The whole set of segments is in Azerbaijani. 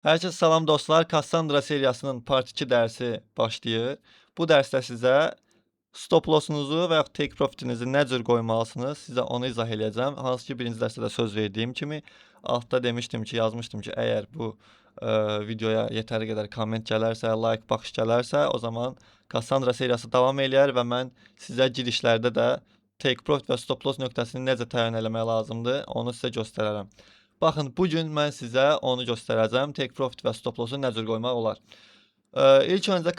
Herkese salam dostlar. Cassandra seriyasının part 2 dərsi başlayır. Bu dərsdə sizə stop lossunuzu və yaxud take profitinizi nə cür qoymalısınız, sizə onu izah eləyəcəm. Hansı ki, birinci dərsdə də söz verdiyim kimi, altda demişdim ki, yazmışdım ki, əgər bu videoya yetəri qədər komment gələrsə, like, baxış gələrsə, o zaman Cassandra seriyası davam eləyər və mən sizə girişlərdə də take profit və stop loss nöqtəsini necə təyin eləmək lazımdır, onu sizə göstərərəm. Baxın, bugün mən sizə onu göstərəcəm. Take profit və stop lossu nə cür qoymaq olar. İlk öncə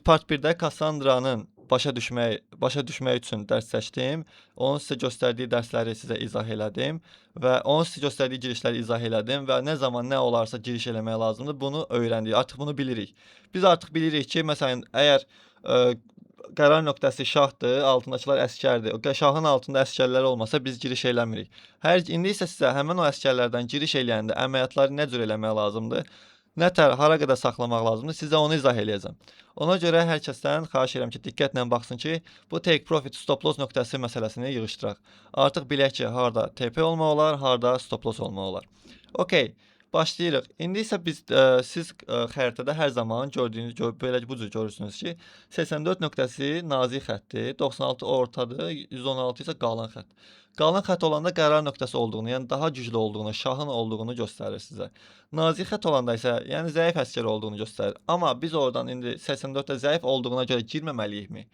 part 1-də Cassandranın başa düşmək üçün dərs seçdim. Onun sizə göstərdiyi dərsləri sizə izah elədim və onun sizə göstərdiyi girişləri izah elədim və nə zaman nə olarsa giriş eləmək lazımdır, bunu öyrəndik. Artıq bunu bilirik. Biz artıq bilirik ki, məsələn, əgər qərar nöqtəsi şahdır, altındakılar əskərdir. O şahın altında əskərlər olmasa biz giriş eləmirik. İndi isə sizə həmin o əskərlərdən giriş eləyəndə əməliyyatları nə cür eləmək lazımdır, hara qədər saxlamaq lazımdır, sizə onu izah eləyəcəm. Ona görə hər kəsdən xahiş edirəm ki, diqqətlə baxsın ki, bu take profit stop loss nöqtəsi məsələsini yığışdıraq. Artıq bilək ki, harda TP olmaq olar, harda stop loss olmaq olar. Okay. Başlayırıq. İndi isə siz xəritədə hər zaman belə bu cür görürsünüz ki, 84 nöqtəsi nazik xətdir, 96 ortadır, 116 isə qalın xətt. Qalın xətt olanda qərar nöqtəsi olduğunu, yəni daha güclü olduğunu, şahın olduğunu göstərir sizə. Nazik xətt olanda isə, yəni zəif əskər olduğunu göstərir. Amma biz oradan indi 84-də zəif olduğuna görə girməməliyikmi?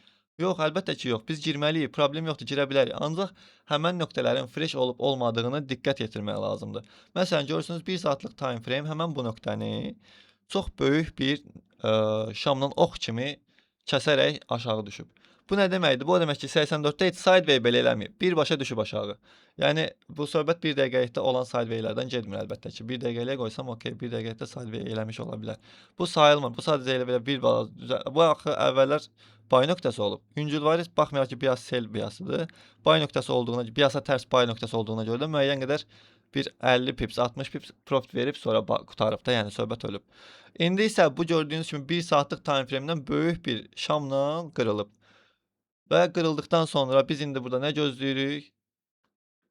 Yox, əlbəttə ki, yox. Biz girməliyik, problem yoxdur, girə bilərik. Ancaq həmən nöqtələrin fresh olub olmadığını diqqət yetirmək lazımdır. Məsələn, görürsünüz 1 saatlıq time frame həmən bu nöqtəni çox böyük bir şamdan ox kimi kəsərək aşağı düşüb. Bu nə deməkdir? Bu o demək ki, 84-də heç sideway belə eləməyib. Birbaşa düşüb aşağı. Yəni, bu söhbət 1 dəqiqəlikdə olan sidewaylərdən getmir əlbəttə ki. 1 dəqiqəliyə qoysam, okey, 1 dəqiqəlikdə sideway eləmiş ola bilər. Bu sayılmır. Bu sadəcə elə belə bir balaca, bu axı əvvəllər bay nöqtəsi olub. Yüngülvari baxmayaraq ki, bias sell biasıdır. Bay nöqtəsi olduğuna, biasa tərs bay nöqtəsi olduğuna görə də müəyyən qədər bir 50 pips, 60 pips profit verib sonra qutarıb da, yəni söhbət ölüb. İndi isə bu gördüyünüz kimi 1 saatlıq time frame-dən böyük bir şamla qırılıb. Və qırıldıqdan sonra biz indi burada nə gözləyirik?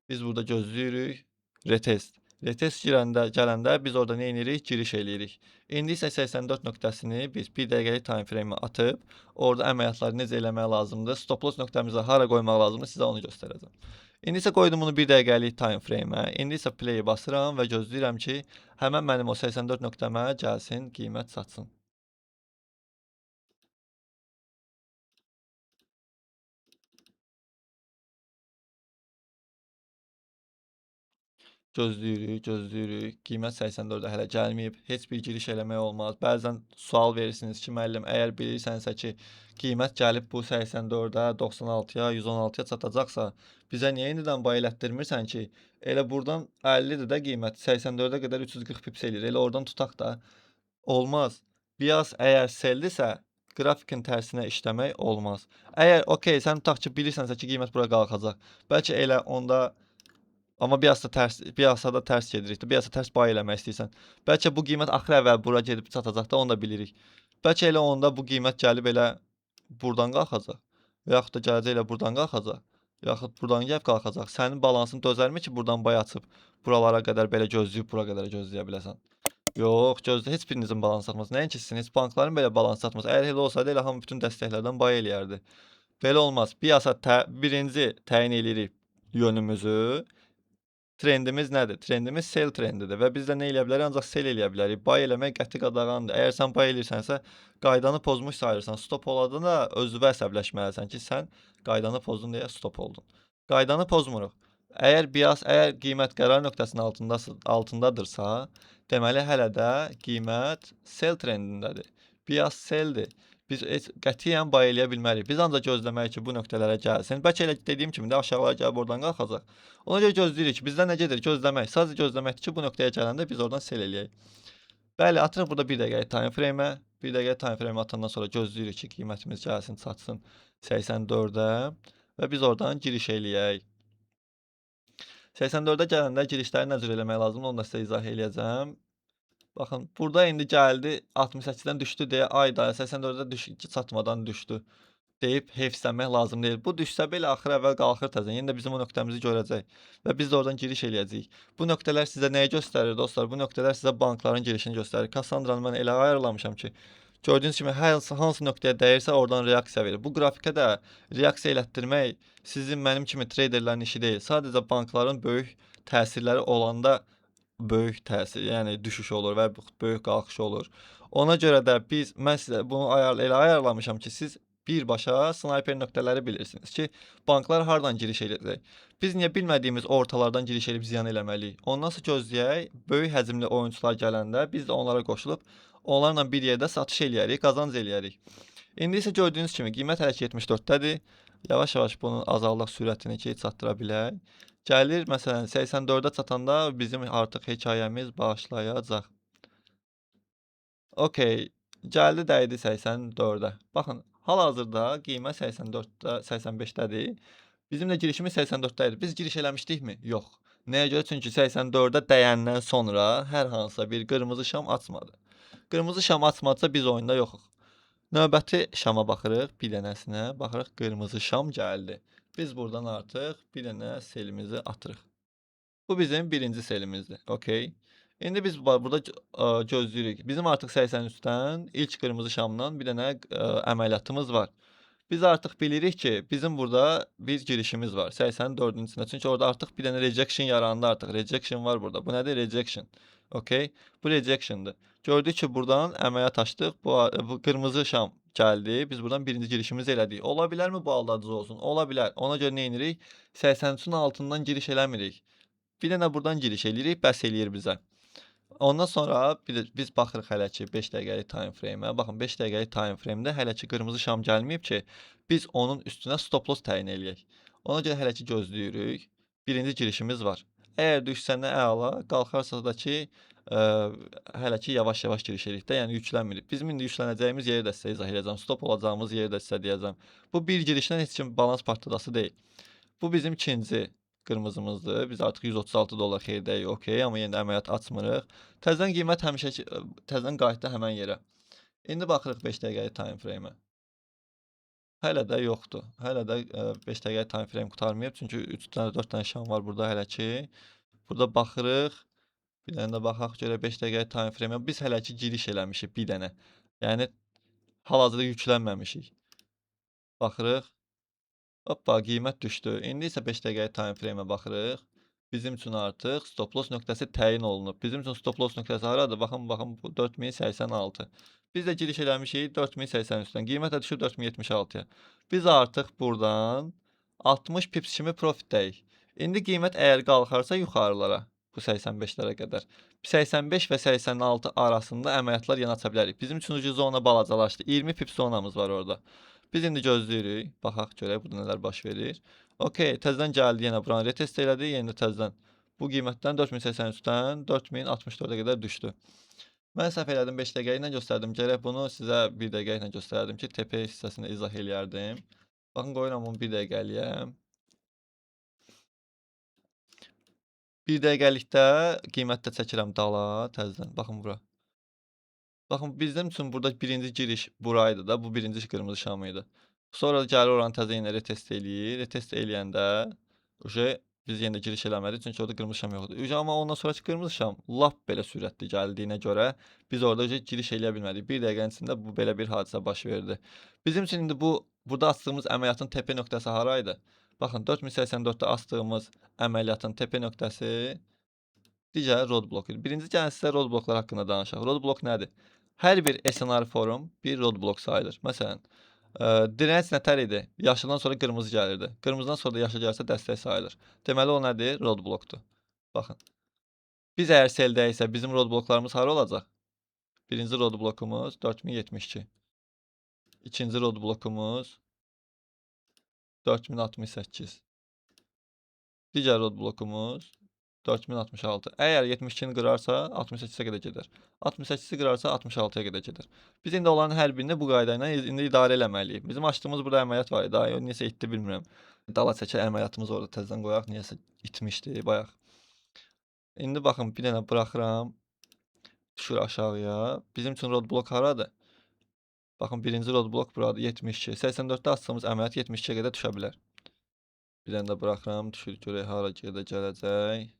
Biz burada gözləyirik retest. Retest gələndə biz orada nə edirik? Giriş eləyirik. İndi isə 84 nöqtəsini biz 1 dəqiqəlik time frame-ə atıb, orada əməliyyatları necə eləmək lazımdır, stop loss nöqtəmizi hara qoymaq lazımdır, sizə onu göstərəcəm. İndi isə qoydum bunu 1 dəqiqəlik time frame-ə. İndi isə play-i basıram və gözləyirəm ki, həmən mənim o 84 nöqtəmə gəlsin, qiymət satsın. Gözləyirik. Qiymət 84-də hələ gəlməyib. Heç bir giriş eləmək olmaz. Bəzən sual verirsiniz ki, müəllim, əgər bilirsənsə ki, qiymət gəlib bu 84-də, 96-ya, 116-ya çatacaqsa, bizə niyə indidən bay elətdirmirsən ki, elə buradan 50-dir də qiymət, 84-ə qədər 340 pips eləyir. Elə oradan tutaq da. Olmaz. Bias əgər seldirsə, qrafikin tərsinə işləmək olmaz. Əgər, okey, sən tutaq ki, bilirsənsə ki, qiymət bura qalxacaq. Bəlkə elə onda amma biasa da tərs gedirik. Biasa tərs bay eləmək istəyirsən. Bəlkə bu qiymət axır əvvəl bura gedib çatacaq da, onu da bilirik. Bəlkə elə onda bu qiymət gəlib elə buradan qalxacaq. Və yaxud da gələcək elə buradan qalxacaq. Yaxud buradan gəlib qalxacaq. Sənin balansın dözərmi ki, buradan bay açıb buralara qədər belə gözləyib, bura qədər gözləyə biləsən? Yox, heç birinizin balansı çatmaz. Nəinki sizin, heç bankların belə balansı çatmaz. Əgər elə olsaydı, elə hamı bütün dəstəklərdən bay eləyərdi. Belə olmaz. Biasa birinci təyin eləyirik yönümüzü. Trendimiz nədir? Trendimiz sell trendidir və biz də nə eləyə bilərik? Ancaq sell eləyə bilərik. Bay eləmək qəti qadağandır. Əgər sən bay eləyirsənsə, qaydanı pozmuş sayırsan, stop oladığında özünə əsəbləşməlisən ki, sən qaydanı pozdun deyə stop oldun. Qaydanı pozmuruq. Əgər qiymət qərar nöqtəsinin altındadırsa, deməli hələ də qiymət sell trendindədir. Bias selldir. Biz qətiyyən bay eləyə bilmərik. Biz ancaq gözləməliyik ki, bu nöqtələrə gəlsin. Bəlkə elə dediyim kimi də aşağılara gəlib oradan qalxacaq. Ona görə gözləyirik ki, bizdən nə gedir? Gözləmək. Sadəcə gözləməkdir ki, bu nöqtəyə gələndə biz oradan sell eləyək. Bəli, atırıq burada 1 dəqiqəlik time frame-ə. 1 dəqiqəlik time frame atandan sonra gözləyirik ki, qiymətimiz gəlsin, çatsın 84-ə və biz oradan giriş eləyək. 84-ə gələndə girişləri nə cür eləmək lazımdır, onu da sizə izah eləyəcəm. Baxın, burada indi gəldi 68-dən düşdü deyə, ay da 84-də çatmadan düşdü deyib heyfslənmək lazım deyil. Bu düşsə belə axır əvvəl qalxır təzədən. Yenə də bizim o nöqtəmizi görəcək və biz də oradan giriş eləyəcəyik. Bu nöqtələr sizə nəyi göstərir dostlar? Bu nöqtələr sizə bankların girişini göstərir. Kassandranı mən elə ayarlamışam ki, gördüyünüz kimi hansı nöqtəyə dəyirsə oradan reaksiya verir. Bu qrafikə də reaksiya elətdirmək sizin mənim kimi treyderlərin işi deyil. Sadəcə bankların böyük təsirləri olanda böyük təsir, yəni düşüş olur və böyük qalxış olur. Ona görə də mən sizə bunu elə ayarlamışam ki, siz birbaşa snayper nöqtələri bilirsiniz ki, banklar hardan giriş eləyəcək. Biz niyə bilmədiyimiz ortalardan giriş eləyib ziyan eləməliyik? Ondan sonra gözləyək, böyük həcmli oyunçular gələndə biz də onlara qoşulub onlarla bir yerdə satış eləyərik, qazanc eləyərik. İndi isə gördüyünüz kimi qiymət hələ ki 74-dədir. Yavaş-yavaş bunun azaldıq sürətini ki, çatdıra bilək. Gəlir, məsələn, 84-ə çatanda bizim artıq hekayəmiz başlayacaq. Okay, gəldi dəydi 84-ə. Baxın, hal-hazırda qiymət 84-də, 85-dədir. Bizim də girişimiz 84-də idi. Biz giriş eləmişdikmi? Yox. Nəyə görə? Çünki 84-də dəyəndən sonra hər hansısa bir qırmızı şam açmadı. Qırmızı şam açmadısa biz oyunda yoxuq. Növbəti şama baxırıq, bir dənəsinə. Baxırıq, qırmızı şam gəldi. Biz buradan artıq bir dənə selimizi atırıq. Bu bizim birinci selimizdir. Okay. İndi biz burada gözləyirik. Bizim artıq 83-dən ilk qırmızı şamdan bir dənə əməliyyatımız var. Biz artıq bilirik ki, bizim burada bir girişimiz var 84-cüsünə. Çünki orada artıq bir dənə rejection yarandı artıq. Rejection var burada. Bu nədir? Rejection. Okay. Bu rejection'dır. Gördük ki, buradan əməliyyat açdıq. Bu qırmızı şam gəldi. Biz buradan birinci girişimizi elədik. Ola bilərmi bu aldadıcı olsun? Ola bilər. Ona görə nə edirik? 83-ün altından giriş eləmirik. Bir dənə buradan giriş eləyirik, bəs eləyir bizə. Ondan sonra biz baxırıq hələ ki 5 dəqiqəlik time frame-ə. Baxın 5 dəqiqəlik time frame-də hələ ki qırmızı şam gəlməyib ki, biz onun üstünə stop loss təyin eləyək. Ona görə hələ ki gözləyirik. Birinci girişimiz var. Əgər düşsə nə əla, qalxarsa da ki, hələ ki yavaş-yavaş giriş eləyirik də, yəni yüklənmirik. Bizim indi yüklənəcəyimiz yeri də sizə izah edəcəm. Stop olacağımız yeri də sizə deyəcəm. Bu bir girişdən heç kim balans partladası deyil. Bu bizim ikinci qırmızımızdır. Biz artıq 136 dollar xeyrdəyik, okey, amma yenə də əməliyyat açmırıq. Təzədən qiymət həmişəki təzədən qayıtdı həmən yerə. İndi baxırıq 5 dəqiqəlik time frame-ə. Hələ də yoxdur. Hələ də 5 dəqiqəlik time frame qurtarmayıb, çünki 3 dənə 4 dənə şam var burada hələ ki. Burada baxırıq. Bir dənə də baxaq görək 5 dəqiqəlik time frame-ə. Biz hələ ki giriş eləmişik bir dənə. Yəni hal-hazırda yüklənməmişik. Baxırıq. Hoppa, qiymət düşdü. İndi isə 5 dəqiqəlik time frame-ə baxırıq. Bizim üçün artıq stop loss nöqtəsi təyin olunub. Bizim üçün stop loss nöqtəsi haradır? Baxın, bu 4086. Biz də giriş eləmişik 4083-dən. Qiymət də düşüb 4076-ya. Biz artıq buradan 60 pips kimi profitdəyik. İndi qiymət əgər qalxarsa yuxarılara, bu 85-lərə qədər, 85 və 86 arasında əməliyyatlar yenə aça bilərik. Bizim üçün ucu zona balacalaşdı. 20 pips zonamız var orada. Biz indi gözləyirik. Baxaq görək burada nələr baş verir. Okay, təzədən gəldi yenə buranı retest elədi. Yenə təzədən bu qiymətdən 4083-dən 4064-ə qədər düşdü. Mən səhv elədim, 5 dəqiqə ilə göstərdim. Gərək bunu sizə 1 dəqiqə ilə göstərdim ki, TP hissəsində izah eləyərdim. Baxın, qoyuram bunu 1 dəqiqəliyəm. 1 dəqiqəlikdə qiymətdə çəkirəm dala təzədən. Baxın bura. Baxın, bizim üçün burada birinci giriş buraydı da. Bu birinci qırmızı şam idi. Sonra gəlir oranı təzə yenə retest eləyir. Retest eləyəndə biz yenə də giriş eləmədik. Çünki orada qırmızı şam yoxdur. Amma ondan sonraki qırmızı şam lap belə sürətli gəldiyinə görə biz orada giriş eləyə bilmədik. 1 dəqiqənin içində bu belə bir hadisə baş verdi. Bizim üçün indi burada açdığımız əməliyyatın tepe nöqtəsi haraydı? Baxın, 4084-də açdığımız əməliyyatın tepe nöqtəsi digər roadblock idi. Birinci gəlin sizə roadblocklar haqqında danışaq. Roadblock nədir? Hər bir SNR forum bir roadblock sayılır. Məsələn, direnç nətər idi? Yaşıldan sonra qırmızı gəlirdi. Qırmızıdan sonra da yaşıl gəlsə dəstək sayılır. Deməli o nədir? Roadblockdur. Baxın. Biz əgər seldəyiksə bizim roadblocklarımız hara olacaq? Birinci roadblockumuz 4072. İkinci roadblockumuz 4068. Digər roadblockumuz 4066. Əgər 72-ni qırarsa 68-ə qədər gedər. 68-i qırarsa 66-ya qədər gedər. Biz indi onların hər birini bu qayda ilə indi idarə eləməliyik. Bizim açdığımız burada əməliyyat var idi. O necə itdi bilmirəm. Dala çəkə əməliyyatımız orada təzədən qoyaq. Niyəsə itmişdi bayaq. İndi baxın bir dənə buraxıram. Düşür aşağıya. Bizim üçün roadblock haradır? Baxın, birinci roadblock buradır 72. 84-də açsağımız əməliyyat 72-yə qədər düşə bilər. Bir dənə də buraxıram, düşür görək hara gedə gələcək.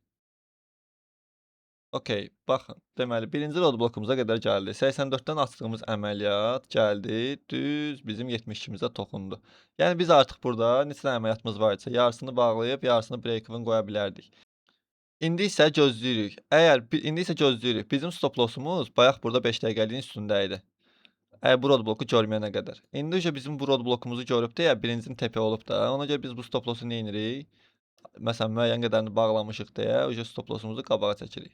Okay, baxın, deməli birinci roadblockumuza qədər gəldi. 84-dən açdığımız əməliyyat gəldi, düz bizim 72-mizə toxundu. Yəni biz artıq burada neçə dənə əməliyyatımız var isə yarısını bağlayıb, yarısını break-even qoya bilərdik. İndi isə gözləyirik. İndi isə gözləyirik. Bizim stop lossumuz bayaq burada 5 dəqiqəliyin üstündə idi. Bu roadbloku görməyənə qədər. İndi bizim bu roadblokumuzu görüb də, birincinin təpə olub da, ona görə biz bu stop lossu nə edirik? Məsələn, müəyyən qədərini bağlamışıq deyə, stop lossumuzu qabağa çəkirik.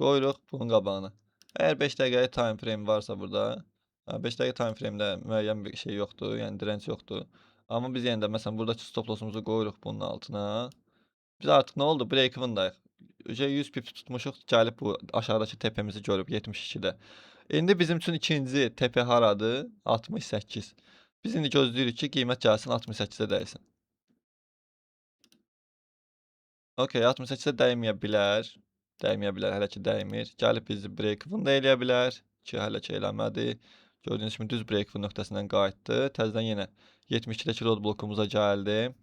Qoyuruq bunun qabağına. Əgər 5 dəqiqəlik time frame varsa burada, 5 dəqiqə time frame'də müəyyən bir şey yoxdur, yəni direnç yoxdur. Amma biz yenə də məsələn buradakı stop lossumuzu qoyuruq bunun altına. Biz artıq nə oldu? Break-even'dayıq. 100 pips tutmuşuq, gəlib bu aşağıdakı təpəmizi görüb 72-də. İndi bizim üçün ikinci təpə haradır? 68. Biz indi gözləyirik ki, qiymət gəlsin 68-ə dəysin. Okay, 68-ə dəyməyə bilər. Dəyməyə bilər, hələ ki dəymir. Gəlib bizi break-even də eləyə bilər ki, hələ ki eləmədi. Gördüyünüz kimi düz break-even nöqtəsindən qayıtdı. Təzədən yenə 72-dəki roadblockumuza gəldi.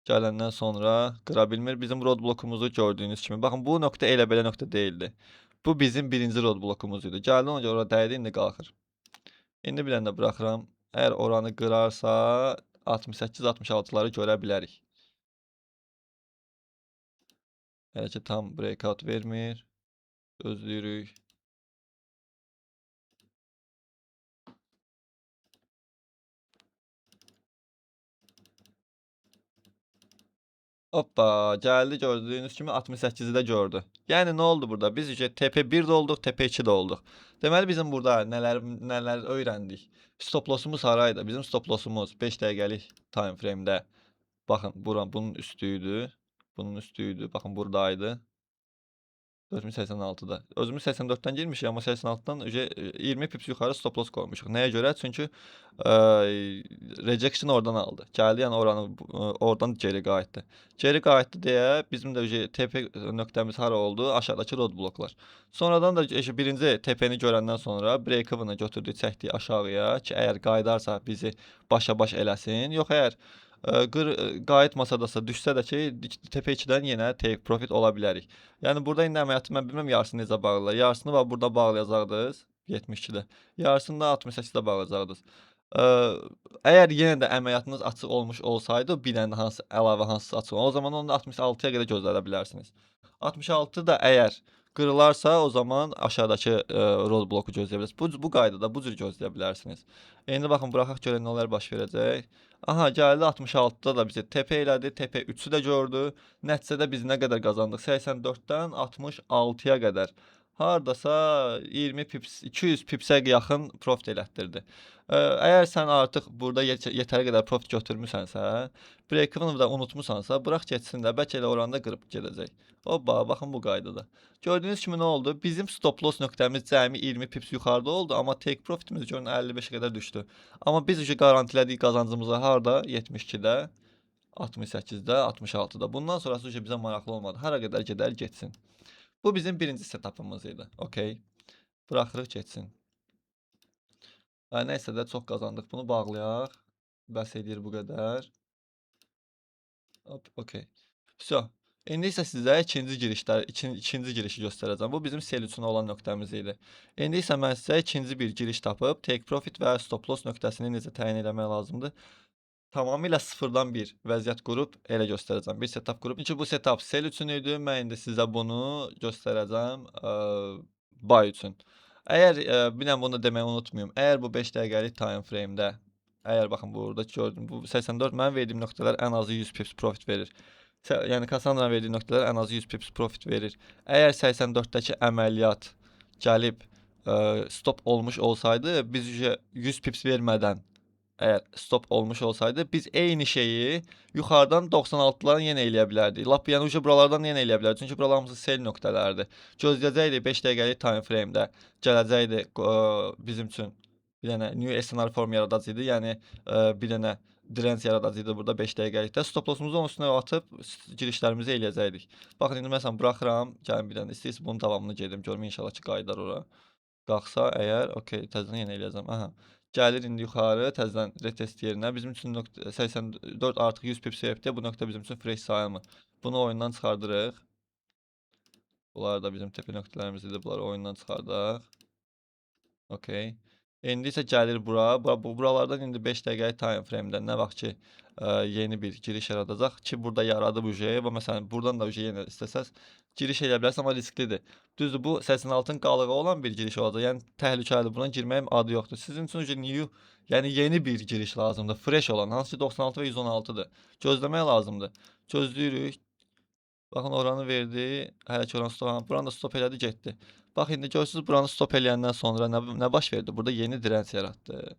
Gələndən sonra qıra bilmir. Bizim roadblockumuzu gördüyünüz kimi. Baxın, bu nöqtə elə belə nöqtə deyildi. Bu bizim birinci roadblockumuz idi. Gəldi, ona görə ora dəydi, indi qalxır. İndi bir dənə də buraxıram. Əgər oranı qırarsa 68-66-ları görə bilərik. Hələ ki tam breakout vermir. Gözləyirik. Hoppa, gəldi gördüyünüz kimi 68-i də gördü. Yəni nə oldu burada? Biz TP1 də olduq, TP2 də olduq. Deməli bizim burada nələr öyrəndik? Stop lossumuz haraydı? Bizim stop lossumuz 5 dəqiqəlik time frame'də. Baxın, bunun üstü idi. Bunun üstü idi. Baxın, buradaydı. 4086-da. Özümüz 84-dən girmişik, amma 86-dan 20 pips yuxarı stop loss qoymuşuq. Nəyə görə? Çünki rejection oradan aldı. Gəldi, yəni oradan geri qayıtdı. Geri qayıtdı deyə bizim də TP nöqtəmiz hara oldu? Aşağıdakı roadblocklar. Sonradan da birinci TP-ni görəndən sonra break-even'ı götürdü, çəkdi aşağıya ki, əgər qayıdarsa bizi başa-baş eləsin. Yox, əgər qayıtmasa da düşsə də ki, TP2-dən yenə take profit ola bilərik. Yəni burada indi əməliyyatı mən bilmirəm yarısını necə bağlayırlar. Yarısını var burada bağlayacaqdınız 72-də. Yarısını da 68-də bağlayacaqdınız. Əgər yenə də əməliyyatınız açıq olmuş olsaydı, bir dənə hansı əlavə hansısa açıq, o zaman onu da 66-ya qədər gözləyə bilərsiniz. 66 da əgər qırılarsa, o zaman aşağıdakı roadbloku gözləyə bilərsiniz. Bu qaydada bu cür gözləyə bilərsiniz. İndi baxın, buraxaq görək nələr baş verəcək. Aha, gəldi 66-da da bizi TP elədi, TP3-ü də gördü. Nəticədə biz nə qədər qazandıq? 84-dən 66-ya qədər. Hardasa 20 pips, 200 pipsə yaxın profit elətdirdi. Əgər sən artıq burada yetəri qədər profit götürmüsənsə, break-even'ı da unutmusansa, burax getsin də, bəlkə elə oranda qırıb gedəcək. Hoppa, baxın bu qaydada. Gördüyünüz kimi nə oldu? Bizim stop loss nöqtəmiz cəmi 20 pips yuxarıda oldu, amma take profitimiz görün 55-ə qədər düşdü. Amma biz garantilədik qazancımızı harda? 72-də, 68-də, 66-da. Bundan sonrası bizə maraqlı olmadı. Hara qədər gedər getsin. Bu bizim birinci setupımız idi. Okay. Buraxırıq getsin. Nəysə də çox qazandıq. Bunu bağlayaq. Bəs edir bu qədər. Hop, okay. Vso. İndi isə sizə ikinci girişi göstərəcəm. Bu bizim sell üçün olan nöqtəmiz idi. İndi isə mən sizə ikinci bir giriş tapıb take profit və stop loss nöqtəsini necə təyin etmək lazımdır. Tamamilə sıfırdan bir vəziyyət qurub elə göstərəcəm. Bir setup qurub. Çünki bu setup sell üçün idi. Mən indi sizə bunu göstərəcəm buy üçün. Əgər bir dənə bunu deməyi unutmayım. Əgər bu 5 dəqiqəlik time frame'də, əgər baxın burada gördüm, bu 84 mənim verdiyim nöqtələr ən azı 100 pips profit verir. Yəni Cassandra verdiyi nöqtələr ən azı 100 pips profit verir. Əgər 84-dəki əməliyyat gəlib stop olmuş olsaydı, biz 100 pips vermədən əgər stop olmuş olsaydı, biz eyni şeyi yuxarıdan 96-ların yenə eləyə bilərdik. Lap yəni buralardan yenə eləyə bilərdik. Çünki buralar hamısı sell nöqtələrdir. Gözləyəcəkdik 5 dəqiqəlik time frame-də. Gələcəkdi bizim üçün bir dənə new SNR form yaradacaqdı. Yəni bir dənə direnç yaradacaqdı burada 5 dəqiqəlikdə. Stop lossumuzu onun üstünə atıb girişlərimizi eləyəcəkdik. Baxın, indi məsələn buraxıram. Gəlin bir dənə istəyirsə bunun davamını gedim. Görüm inşallah ki qayıdar ora. Qalxsa əgər, okey, təzədən yenə eləyəcəm. Aha. Gəlir indi yuxarı təzədən retest yerinə. Bizim üçün 84 artıq 100 pips veribdi. Bu nöqtə bizim üçün fresh sayılmır. Bunu oyundan çıxardırıq. Bunlar da bizim tepe nöqtələrimiz idi. Bunları oyundan çıxardaq. Okey. İndi isə gəlir bura. Buralardan indi 5 dəqiqəlik time frame-də nə vaxt ki yeni bir giriş yaradacaq ki, burada yaradıb uje. Və məsələn, buradan da uje yenə istəsəz giriş edə bilərsiniz, amma risklidir. Düzdür, bu 86-ın qalığı olan bir giriş olacaq. Yəni təhlükəlidir. Buna girməyin adı yoxdur. Sizin üçün uje new, yəni yeni bir giriş lazımdır. Fresh olan, hansı ki 96 və 116-dır. Gözləmək lazımdır. Gözləyirik. Baxın oranı verdi. Hələ ki oranı stop, buranı da stop elədi, getdi. Bax indi görürsünüz, buranı stop eləyəndən sonra nə baş verdi? Burada yeni direnç yaratdı.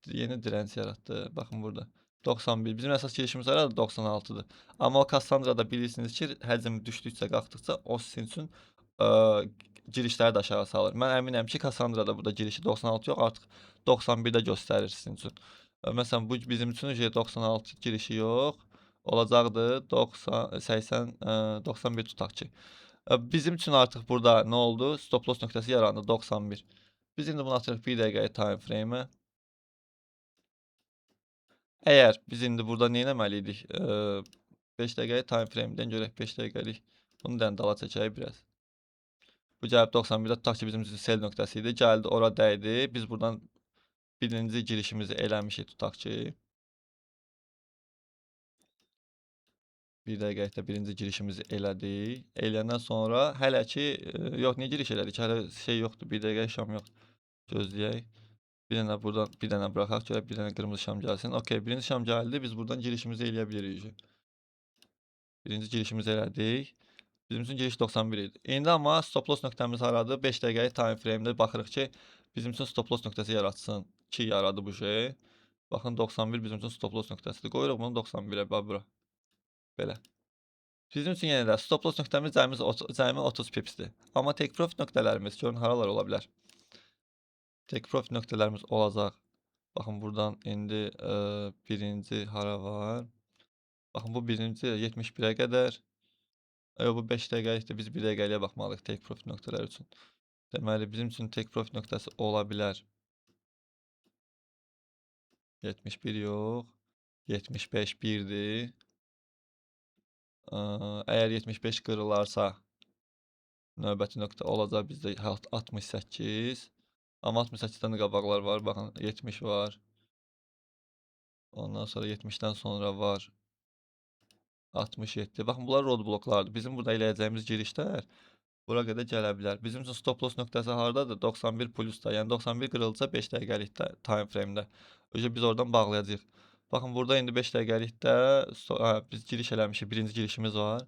Yeni direnç yaratdı. Baxın burada. 91. Bizim əsas girişimiz var 96-dır. Amma o Cassandra'da bilirsiniz ki, həcm düşdükcə, qalxdıqca o sizin üçün girişləri də aşağı salır. Mən əminəm ki, Cassandra'da burada girişi 96 yox, artıq 91-də göstərir sizin üçün. Məsələn, bu bizim üçün 96 girişi yox. Olacaqdı 90, 80, 91 tutaq ki. Bizim üçün artıq burada nə oldu? Stop loss nöqtəsi yarandı 91. Biz indi bunu atırıq 1 dəqiqəlik time frame-ə. Əgər biz indi burada nə etməliydik? 5 dəqiqəlik time frame-dən görək 5 dəqiqəlik. Bunu da dala çəkək biraz. Bu gəlib 91-də tutaq ki, bizim üçün sell nöqtəsi idi. Gəldi, ora dəydi. Biz buradan birinci girişimizi eləmişik tutaq ki. 1 dəqiqəlikdə birinci girişimizi elədik. Eləyəndən sonra hələ ki, yox, niyə giriş elədik? Hələ şey yoxdur, 1 dəqiqə şam yoxdur. Gözləyək. Bir dənə buradan, bir dənə buraxaq, görək bir dənə qırmızı şam gəlsin. Okey, birinci şam gəldi. Biz buradan girişimizi eləyə bilirik. Birinci girişimizi elədik. Bizim üçün giriş 91 idi. İndi amma stop loss nöqtəmiz haradır? 5 dəqiqəlik time frame-də baxırıq ki, bizim üçün stop loss nöqtəsi yaratsın. Ki yaradı bu şey. Baxın 91 bizim üçün stop loss nöqtəsidir. Qoyuruq bunu 91-ə, bax bura. Belə. Bizim üçün yenə də stop loss nöqtəmiz cəmi 30 pipsdir. Amma take profit nöqtələrimiz görün haralar ola bilər. Take profit nöqtələrimiz olacaq. Baxın buradan indi birinci hara var? Baxın bu birinci 71-ə qədər. Bu 5 dəqiqəlikdir. Biz 1 dəqiqəliyə baxmalıyıq take profit nöqtələri üçün. Deməli bizim üçün take profit nöqtəsi ola bilər. 71 yox. 75 1-dir. Əgər 75 qırılarsa növbəti nöqtə olacaq bizdə 68. Amma 68-dən də qabaqlar var. Baxın 70 var. Ondan sonra 70-dən sonra var 67. Baxın bunlar roadblocklardır. Bizim burada eləyəcəyimiz girişlər bura qədər gələ bilər. Bizim üçün stop loss nöqtəsi hardadır? 91 plusda. Yəni 91 qırılsa 5 dəqiqəlikdə time frame-də. Biz oradan bağlayacağıq. Baxın burada indi 5 dəqiqəlikdə biz giriş eləmişik. Birinci girişimiz var.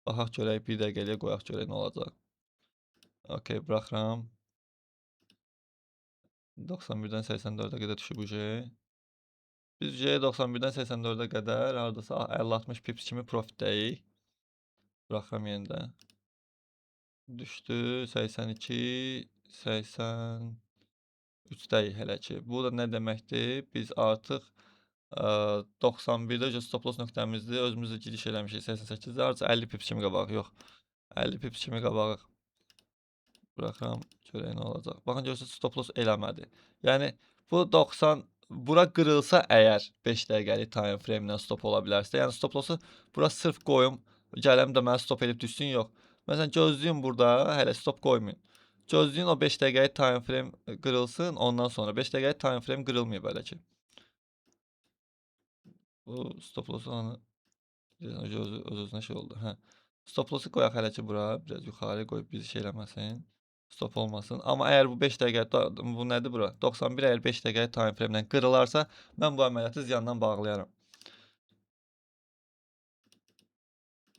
Baxaq görək 1 dəqiqəliyə qoyaq görək nə olacaq. Okey, buraxıram. 91-dən 84-ə qədər düşüb uje. Biz uje 91-dən 84-ə qədər hardasa 50-60 pips kimi profitdəyik. Buraxıram yenidən. Düşdü 82, 83-dəyik hələ ki. Bu da nə deməkdir? Biz artıq 91-də stop loss nöqtəmizdir. Özümüz də giriş eləmişik 88-də. Harca 50 pips kimi qabaq, yox. 50 pips kimi qabaq. Buraxıram, görək nə olacaq. Baxın görürsünüz stop loss eləmədi. Yəni bu 90 bura qırılsa əgər 5 dəqiqəlik time frame-dən stop ola bilərsə, yəni stop lossu bura sırf qoyum, gələm də mənə stop edib düşsün, yox. Məsələn gözləyin burada, hələ stop qoymayın. Gözləyin o 5 dəqiqəlik time frame qırılsın, ondan sonra 5 dəqiqəlik time frame qırılmayıb hələ ki. Bu stop lossu öz-özünə şey oldu. Hə. Stop lossu qoyaq hələ ki bura, biraz yuxarı qoyub bizi şey eləməsin. Stop olmasın. Amma əgər bu 5 dəqiqə, bu nədir bura? 91 əgər 5 dəqiqə time frame-dən qırılarsa, mən bu əməliyyatı ziyandan bağlayaram.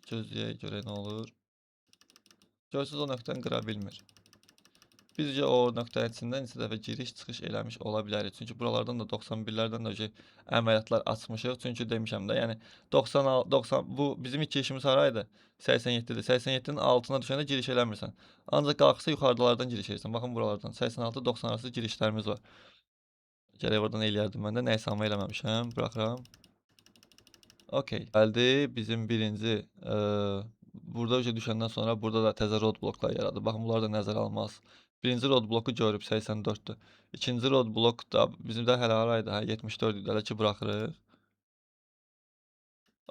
Gözləyək, görək nə olur. Görürsünüz o nöqtəni qıra bilmir. Bizcə o nöqtənin içindən neçə dəfə giriş çıxış eləmiş ola bilərik. Çünki buralardan da 91-lərdən də əməliyyatlar açmışıq. Çünki demişəm də, yəni 90 bu bizim ilk girişimiz haraydı? 87-dir. 87-nin altına düşəndə giriş eləmirsən. Ancaq qalxırsa yuxarıdalardan giriş edirsən. Baxın buralardan 86-90 arası girişlərimiz var. Gərək oradan eləyərdim mən də. Nəysə amma eləməmişəm. Buraxıram. Okey. Gəldi bizim birinci burada düşəndən sonra burada da təzə roadblocklar yaradı. Baxın bunlar da nəzərə almaz. Birinci roadbloku görüb 84'dür. İkinci roadblok da bizim də hələ haraydı? Hə 74 idi. Hələ ki buraxırıq.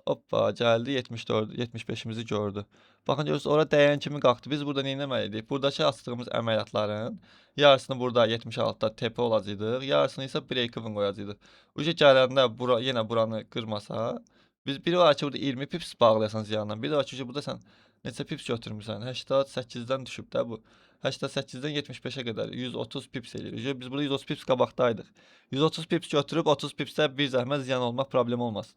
Hoppa gəldi 74, 75'imizi gördü. Baxın görürsünüz ora dəyən kimi qalxdı. Biz burada nə etməliydik? Buradakı açdığımız əməliyyatların yarısını burada 76'da tepe olacaqdıq, yarısını isə break-even qoyacaqdıq. Uca gələndə bura yenə buranı qırmasa, biz biri var ki burada 20 pips bağlayasan ziyandan. Bir də var ki burada sən neçə pips götürmüsən? 88'dən düşüb də bu. 88'dən 75'e qədər 130 pips eləyir. Biz burada 130 pips qabaqdaydıq. 130 pips götürüb 30 pipsə bir zəhmət ziyan olmaq problem olmaz.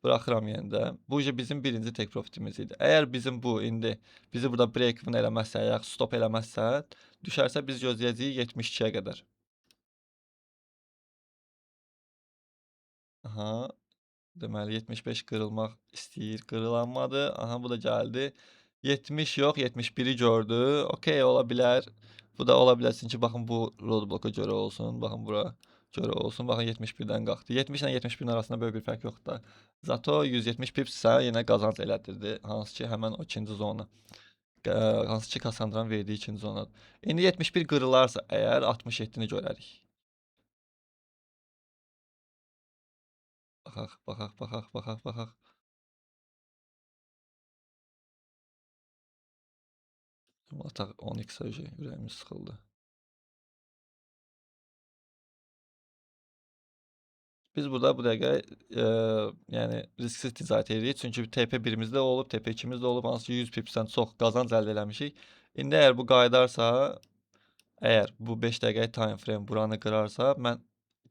Bırakıram yenə. Bu bizim birinci take profitimiz idi. Əgər bizim bu indi bizi burada break-even eləməzsə, ya stop eləməzsə, düşərsə biz gözləyəcəyik 72'yə qədər. Aha. Deməli 75 qırılmaq istəyir, qırılanmadı. Aha bu da gəldi. 70 yox, 71'i gördü. Okey ola bilər. Bu da ola bilər çünki baxın bu roadbloka görə olsun. Baxın bura görə olsun. Baxın 71'dən qalxdı. 70 ilə 71'in arasında böyük bir fərq yoxdur da. Zato 170 pips isə yenə qazanc elədirdi. Hansı ki həmən o ikinci zona. Hansı ki Kassandranın verdiyi ikinci zona. İndi 71 qırılarsa əgər 67'ni görərik. Baxaq. Ataq 10x ürəyimiz sıxıldı. Biz burada bu dəqiqə yəni risksiz ticarət edirik. Çünki TP 1'imizdə olub, TP 2'mizdə olub, hansı ki 100 pipsdən çox qazanc əldə eləmişik. İndi əgər bu qayıdarsa, əgər bu 5 dəqiqəlik time frame buranı qırarsa, mən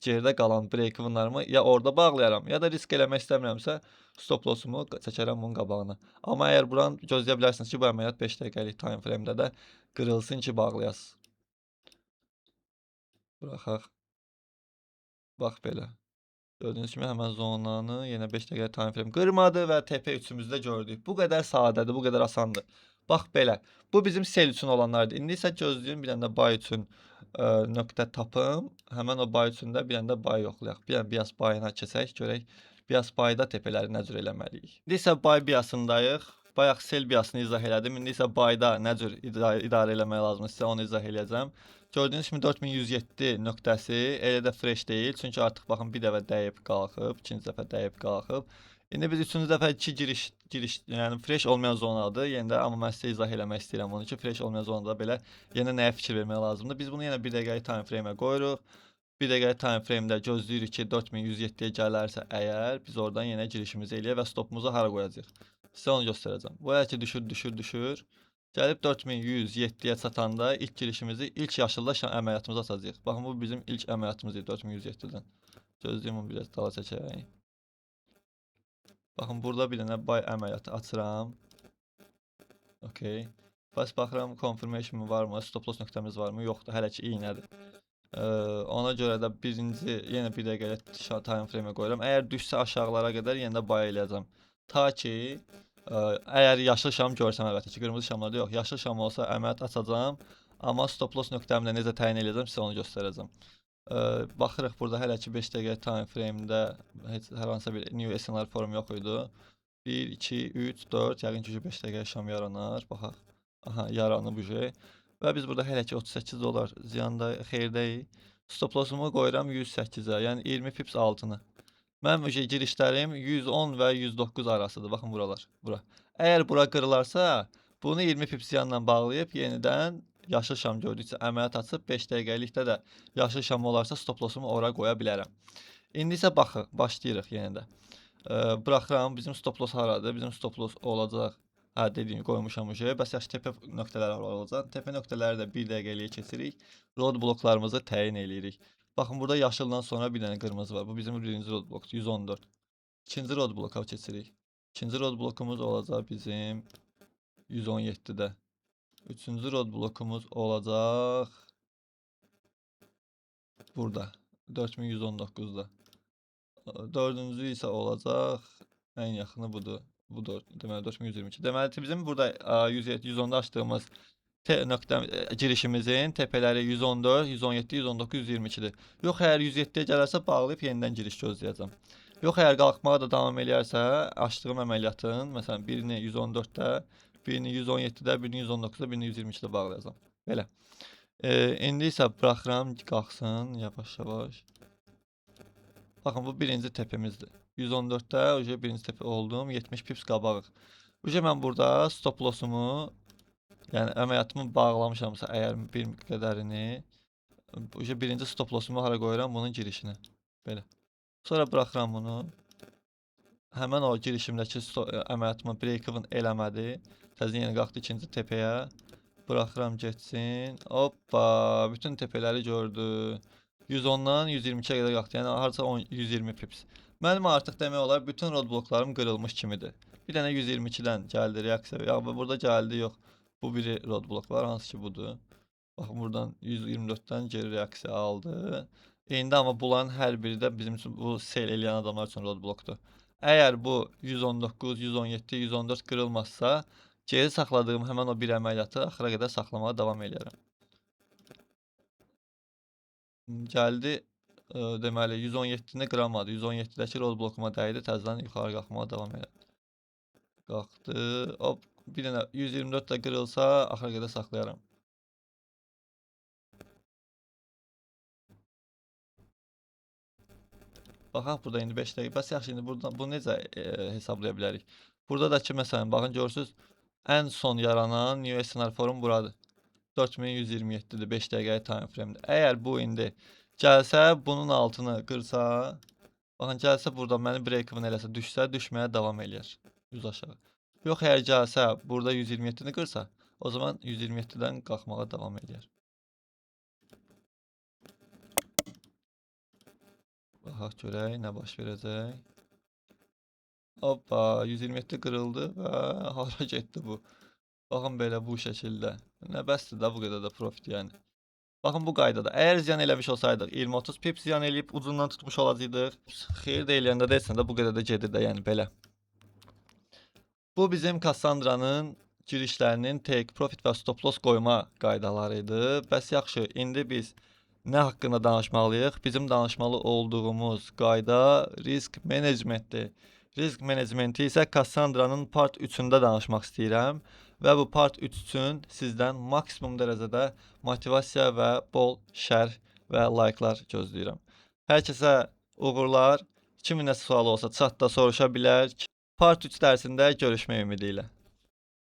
geridə qalan break-evenlarımı ya orada bağlayaram, ya da risk eləmək istəmirəmsə stop lossumu çəkərəm bunun qabağına. Amma əgər buranı gözləyə bilərsiniz ki, bu əməliyyat 5 dəqiqəlik time frame-də də qırılsın ki, bağlayasınız. Buraxaq. Bax belə. Gördüyünüz kimi həmən zonanı yenə 5 dəqiqə time frame qırmadı və TP 3'ümüzdə gördük. Bu qədər sadədir, bu qədər asandır. Bax belə. Bu bizim sell üçün olanlardır. İndi isə gözləyim bir dənə də buy üçün nöqtə tapım. Həmən o buy üçün də bir dənə də buy yoxlayaq. Bir dənə bias buy'ına keçək, görək bias buy'da tepeləri nə cür eləməliyik. İndi isə buy biasındayıq. Bayaq sell biasını izah elədim. İndi isə buy'da nə cür idarə eləmək lazımdır, sizə onu izah eləyəcəm. Gördüyünüz kimi 4107 nöqtəsi elə də fresh deyil. Çünki artıq baxın bir dəfə dəyib qalxıb, ikinci dəfə dəyib qalxıb. İndi biz üçüncü dəfə giriş yəni fresh olmayan zonadır. Yenə də amma mən sizə izah eləmək istəyirəm onu ki, fresh olmayan zonada belə yenə nəyə fikir vermək lazımdır. Biz bunu yenə 1 dəqiqəlik time frame-ə qoyuruq. 1 dəqiqəlik time frame-də gözləyirik ki, 4107-yə gələrsə əgər biz oradan yenə girişimizi eləyək və stopumuzu hara qoyacağıq. Sizə onu göstərəcəm. Bu əgər ki düşür. Gəlib 4107'yə çatanda ilk girişimizi ilk yaşılla əməliyyatımızı açacağıq. Baxın bu bizim ilk əməliyyatımız idi 4107'dən. Gözləyim onu biraz dala çəkək. Baxın burada bir dənə buy əməliyyatı açıram. Okey. Bəs baxıram confirmation varmı, stop loss nöqtəmiz varmı? Yoxdur, hələ ki iynədir. Ona görə də birinci yenə 1 dəqiqəlik time frame-ə qoyuram. Əgər düşsə aşağılara qədər yenə də buy eləyəcəm. Ta ki əgər yaşıl şam görsəm əlbəttə ki, qırmızı şamlarda yox. Yaşıl şam olsa əməliyyat açacağam. Amma stop loss nöqtəmi də necə təyin edəcəm sizə onu göstərəcəm. Baxırıq burada hələ ki 5 dəqiqə time frame-də heç hər hansısa bir new SNR form yox idi. 1, 2, 3, 4, yəqin ki 5 dəqiqə şam yaranar. Baxaq. Aha, yaranıb bu şey. Və biz burada hələ ki 38 dolar ziyanda xeyrdəyik. Stop lossumu qoyuram 108'ə, yəni 20 pips altını. Mənim girişlərim 110 və 109 arasıdır. Baxın buralar. Bura. Əgər bura qırılarsa, bunu 20 pips yanla bağlayıb yenidən yaşıl şam gördükcə əməliyyat açıb 5 dəqiqəlikdə də yaşıl şam olarsa stop lossumu ora qoya bilərəm. İndi isə baxın, başlayırıq yenə də. Buraxıram, bizim stop loss haradır? Bizim stop loss olacaq. Hə, dediyim qoymuşam bu şey. Bəs yaxşı tepe nöqtələri olacaq. Tepe nöqtələri də 1 dəqiqəliyə keçirik. Road bloklarımızı təyin eləyirik. Baxın burada yaşıldan sonra bir dənə qırmızı var. Bu bizim birinci road blokdur 114. İkinci road bloka keçirik. İkinci road blokumuz olacaq bizim 117'də. Üçüncü road blokumuz olacaq burada 4119'da. Dördüncü isə olacaq ən yaxını budur. Bu da deməli 4122. Deməli bizim burada 110'da açdığımız girişimizin tepeləri 114, 117, 119, 122'dir. Yox, əgər 107'yə gələrsə bağlayıb yenidən giriş gözləyəcəm. Yox, əgər qalxmağa da davam eləyərsə, açdığım əməliyyatın, məsələn, birini 114'də, birini 117'də, birini 119'da, birini 122'də bağlayacağam. Belə. İndi isə buraxıram qalxsın yavaş-yavaş. Baxın, bu birinci tepemizdir. 114'də uje birinci tepe oldum. 70 pips qabağıq. Uje mən burada stop lossumu, yəni əməliyyatımı bağlamışamsa əgər bir qədərini, uje birinci stop lossumu hara qoyuram? Bunun girişinə. Belə. Sonra buraxıram bunu. Həmən o girişimdəki əməliyyatımı break-even eləmədi. Təzədən yenə qalxdı ikinci tepəyə. Bırakıram geçsin. Hoppa, bütün tepeləri gördü. 110'dan 122'ye kadar qalxdı. Yəni harca 120 pips. Mənim artıq demək olar bütün roadblocklarım qırılmış kimidir. Bir dənə 122'dən gəldi reaksiya. Ya burada gəldi, yox. Bu biri roadblock var, hansı ki budur. Baxın, buradan 124'dən geri reaksiya aldı. İndi amma bunların hər biri də bizim üçün, bu sell eləyən adamlar üçün roadblockdur. Əgər bu 119, 117, 114 qırılmazsa, geri saxladığım həmən o bir əməliyyatı axıra qədər saxlamağa davam edərəm. Gəldi, deməli 117-ni qıramadı. 117-dəki roadblockuma dəydi, təzədən yuxarı qalxmağa davam edər. Qalxdı. Hop, bir dənə 124 də qırılsa axıra qədər saxlayaram. Baxaq, burada indi 5 dəqiqə. Bəs yaxşı, indi buradan bu necə hesablaya bilərik? Burada da ki, məsələn, baxın, görürsünüz, ən son yaranan New SNR forum buradır. 4127'dir, 5 dəqiqəlik time frame'dir. Əgər bu indi gəlsə, bunun altını qırsa, baxın, gəlsə burada məni break-even eləsə, düşsə, düşməyə davam eləyər. 100 aşağı. Yox, əgər gəlsə, burada 127'ni qırsa, o zaman 127'dən qalxmağa davam eləyər. Baxaq görək, nə baş verəcək. Hoppa, 127 qırıldı və hara getdi bu? Baxın, belə bu şəkildə. Nə bəsdir də bu qədər də profit, yəni. Baxın, bu qaydada. Əgər ziyan eləmiş olsaydıq, 20-30 pips ziyan eləyib ucundan tutmuş olacaqdıq. Xeyir də eləyəndə də etsən də bu qədər də gedir də, yəni belə. Bu bizim Cassandra'nın girişlərinin take profit və stop loss qoyma qaydalarıydı. Bəs yaxşı, indi biz nə haqqında danışmalıyıq? Bizim danışmalı olduğumuz qayda risk managementdir. Risk menecmenti isə Cassandra'nın part 3-ündə danışmaq istəyirəm və bu part 3 üçün sizdən maksimum dərəcədə motivasiya və bol şərh və like'lar gözləyirəm. Hər kəsə uğurlar. Kimin nə sualı olsa chatda soruşa bilər. Part 3 dərsində görüşmək ümidi ilə.